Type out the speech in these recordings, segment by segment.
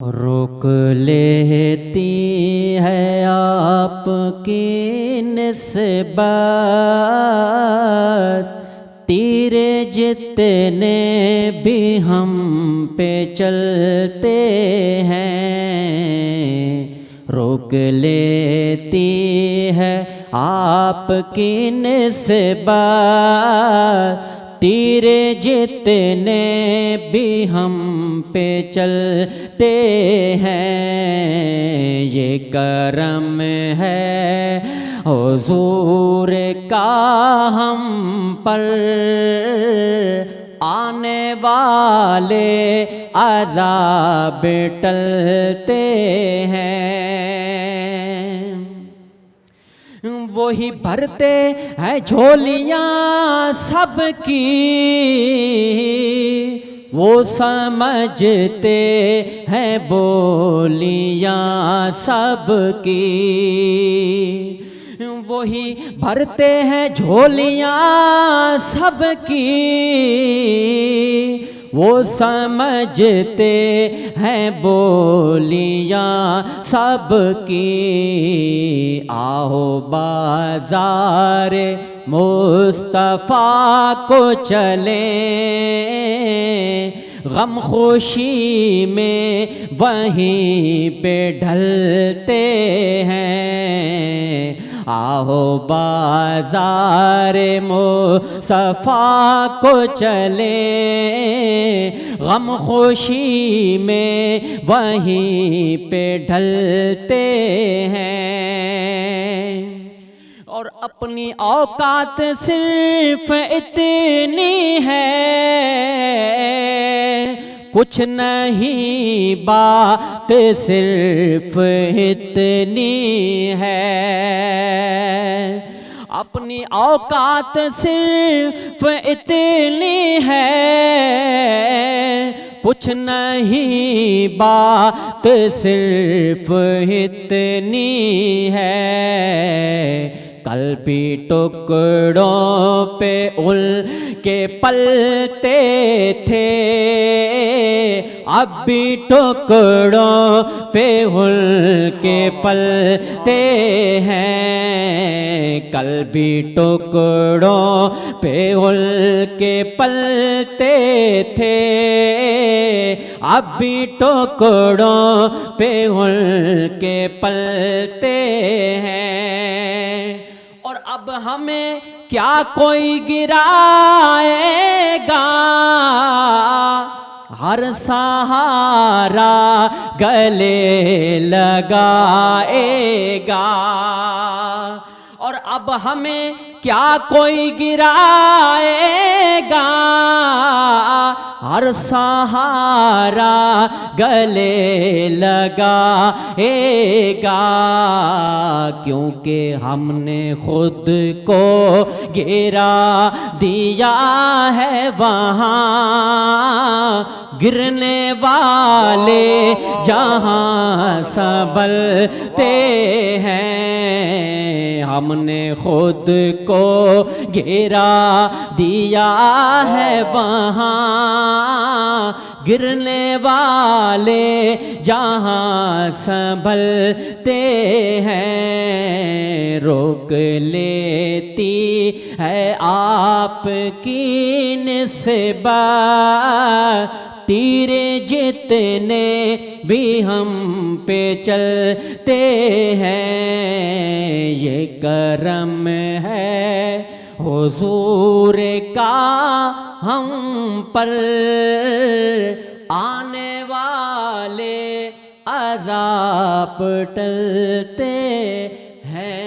روک لیتی ہے آپ کی نسبت تیرے جتنے بھی ہم پہ چلتے ہیں، روک لیتی ہے آپ کی نسبت تیرے جتنے بھی ہم پہ چلتے ہیں، یہ کرم ہے حضور کا ہم پر، آنے والے عذاب ٹلتے ہیں۔ وہی بھرتے ہیں جھولیاں سب کی، وہ سمجھتے ہیں بولیاں سب کی، وہی بھرتے ہیں جھولیاں سب کی، وہ سمجھتے ہیں بولیاں سب کی۔ آؤ بازار مصطفیٰ کو چلیں، غم خوشی میں وہیں پہ ڈھلتے ہیں۔ آؤ بازار مصطفیٰ کو چلیں، غم خوشی میں وہیں پہ ڈھلتے ہیں۔ اور اپنی اوقات صرف اتنی ہے، کچھ نہیں بات صرف اتنی ہے، اپنی اوقات صرف اتنی ہے، کچھ نہیں بات صرف اتنی ہے۔ کل بھی ٹکڑوں پہ ال کے پلتے تھے، اب بھی ٹکڑوں پہ ال کے پلتے ہیں۔ کل بھی ٹکڑوں پہ ال کے پلتے تھے، اب بھی ٹکڑوں پہ ال کے پلتے ہیں۔ اور اب ہمیں کیا کوئی گرائے گا، ہر سہارا گلے لگائے گا۔ اور اب ہمیں کیا کوئی گرائے گا، ہر سہارا گلے لگائے گا، کیونکہ ہم نے خود کو گرا دیا ہے وہاں، گرنے والے جہاں سنبھلتے ہیں۔ ہم نے خود کو گرا دیا ہے وہاں، گرنے والے جہاں سنبھلتے ہیں۔ روک لیتی ہے آپ کی نسبت تیرے جتنے بھی ہم پہ چلتے ہیں، یہ کرم ہے حضور کا ہم پر، آنے والے عذاب ٹلتے ہیں۔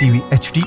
TV HD